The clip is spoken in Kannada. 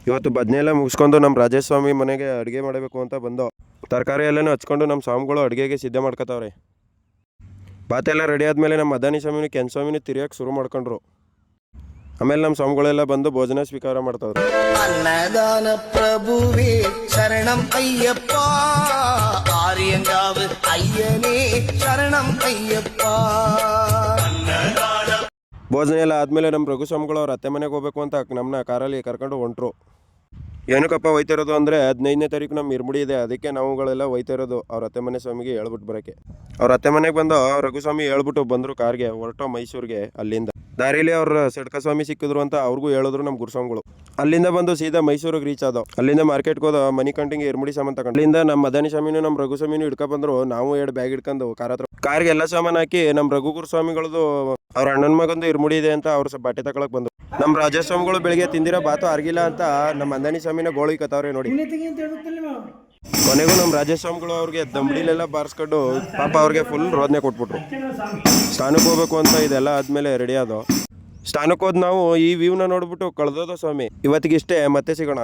ಇವತ್ತು ಭಜನೆ ಎಲ್ಲ ಮುಗಿಸ್ಕೊಂಡು ನಮ್ಮ ರಾಜೇಶ್ ಸ್ವಾಮಿ ಮನೆಗೆ ಅಡುಗೆ ಮಾಡಬೇಕು ಅಂತ ಬಂದು ತರಕಾರಿ ಎಲ್ಲನೂ ಹಚ್ಕೊಂಡು ನಮ್ಮ ಸ್ವಾಮಿಗಳು ಅಡುಗೆಗೆ ಸಿದ್ಧ ಮಾಡ್ಕೊತಾವ್ರೆ. ಬಾತೆಲ್ಲ ರೆಡಿ ಆದಮೇಲೆ ನಮ್ಮ ಮದಾನಿ ಸ್ವಾಮಿನೂ ಕೆನ್ ಸ್ವಾಮಿನೂ ತಿರ್ಗಕ್ಕೆ ಶುರು ಮಾಡ್ಕೊಂಡ್ರು. ಆಮೇಲೆ ನಮ್ಮ ಸ್ವಾಮಿಗಳೆಲ್ಲ ಬಂದು ಭೋಜನ ಸ್ವೀಕಾರ ಮಾಡ್ತಾವ್ರು. ಅನ್ನದಾನ ಪ್ರಭುವೇ ಶರಣಂ ಅಯ್ಯಪ್ಪ, ಆರ್ಯಂಗಾವ ಅಯ್ಯನೇ ಶರಣಂ ಅಯ್ಯಪ್ಪ. ಭೋಜನ ಎಲ್ಲ ಆದಮೇಲೆ ನಮ್ಮ ರಘು ಸ್ವಾಮಿಗಳು ಅವ್ರ ಅತ್ತೆ ಮನೆಗೆ ಹೋಗ್ಬೇಕು ಅಂತ ನಮ್ಮನ್ನ ಕಾರಲ್ಲಿ ಕರ್ಕೊಂಡು ಹೊಂಟ್ರು. ಏನಕ್ಕಪ್ಪ ಹೋಯ್ತಿರೋದು ಅಂದರೆ 15ನೇ ತಾರೀಕು ನಮ್ಮ ಇರ್ಮುಡಿ ಇದೆ, ಅದಕ್ಕೆ ನಾವುಗಳೆಲ್ಲ ಹೋಯ್ತಿರೋದು ಅವ್ರ ಅತ್ತೆ ಮನೆ ಸ್ವಾಮಿಗೆ ಹೇಳ್ಬಿಟ್ಟು ಬರೋಕ್ಕೆ. ಅವ್ರ ಅತ್ತೆ ಮನೆಗೆ ಬಂದು ರಘುಸ್ವಾಮಿ ಹೇಳ್ಬಿಟ್ಟು ಬಂದರು ಕಾರ್ಗೆ ಹೊರಟು ಮೈಸೂರಿಗೆ. ಅಲ್ಲಿಂದ ದಾರಿಲಿ ಅವ್ರ ಸಡ್ಕ ಸ್ವಾಮಿ ಸಿಕ್ಕಿದ್ರು ಅಂತ ಅವ್ರಿಗೂ ಹೇಳಿದ್ರು ನಮ್ಮ ಗುರುಸ್ವಾಮಿಗಳು. ಅಲ್ಲಿಂದ ಬಂದು ಸೀದಾ ಮೈಸೂರಿಗೆ ರೀಚ್ ಆದವು. ಅಲ್ಲಿಂದ ಮಾರ್ಕೆಟ್ಗೆ ಹೋದ ಮನಿ ಕಂಟಿಂಗ್ ಇರ್ಮುಡಿ ಸಾಮಾನು ತಗೊಂಡು ಅಲ್ಲಿಂದ ನಮ್ಮ ಮದಾನಿ ಸ್ವಾಮಿನೂ ನಮ್ಮ ರಘುಸ್ವಾಮಿನೂ ಹಿಡ್ಕೊ ಬಂದರು. ನಾವು 2 ಬ್ಯಾಗ್ ಹಿಡ್ಕೊಂಡು ಕಾರ್ ಹತ್ರ ಕಾರ್ಗೆ ಎಲ್ಲ ಸಾಮಾನು ಹಾಕಿ ನಮ್ಮ ರಘು ಗುರುಸ್ವಾಮಿಗಳದು ಅವ್ರ ಅಣ್ಣನ ಮಗಂದು ಇರ್ಮುಡಿ ಇದೆ ಅಂತ ಅವ್ರ ಬಟ್ಟೆ ತಗೊಳಕ್ ಬಂದು. ನಮ್ಮ ರಾಜೇಶ್ ಸ್ವಾಮಿಗಳು ಬೆಳಿಗ್ಗೆ ತಿಂದಿರೋ ಬಾತು ಆಗಿಲ್ಲ ಅಂತ ನಮ್ಮ ಮದಾನಿ ಸ್ವಾಮಿನ ಗೋಳಿ ಕತ್ತವ್ರೆ ನೋಡಿ. ಕೊನೆಗೂ ನಮ್ಮ ರಾಜೇಶ್ ಸ್ವಾಮಿಗಳು ಅವ್ರಿಗೆ ದಂಬಡಿಲೆಲ್ಲ ಬಾರಿಸ್ಕೊಂಡು ಪಾಪ ಅವ್ರಿಗೆ ಫುಲ್ ರೋದನೆ ಕೊಟ್ಬಿಟ್ರು. ಸ್ನಾನಕ್ಕೆ ಹೋಗ್ಬೇಕು ಅಂತ ಇದೆಲ್ಲ ಆದಮೇಲೆ ರೆಡಿ ಆದೋ. ಸ್ನಾನಕ್ಕೆ ಹೋದ್ ನಾವು ಈ ವ್ಯೂನ ನೋಡ್ಬಿಟ್ಟು ಕಳೆದೋದ ಸ್ವಾಮಿ. ಇವತ್ತಿಗಿಷ್ಟೇ, ಮತ್ತೆ ಸಿಗೋಣ.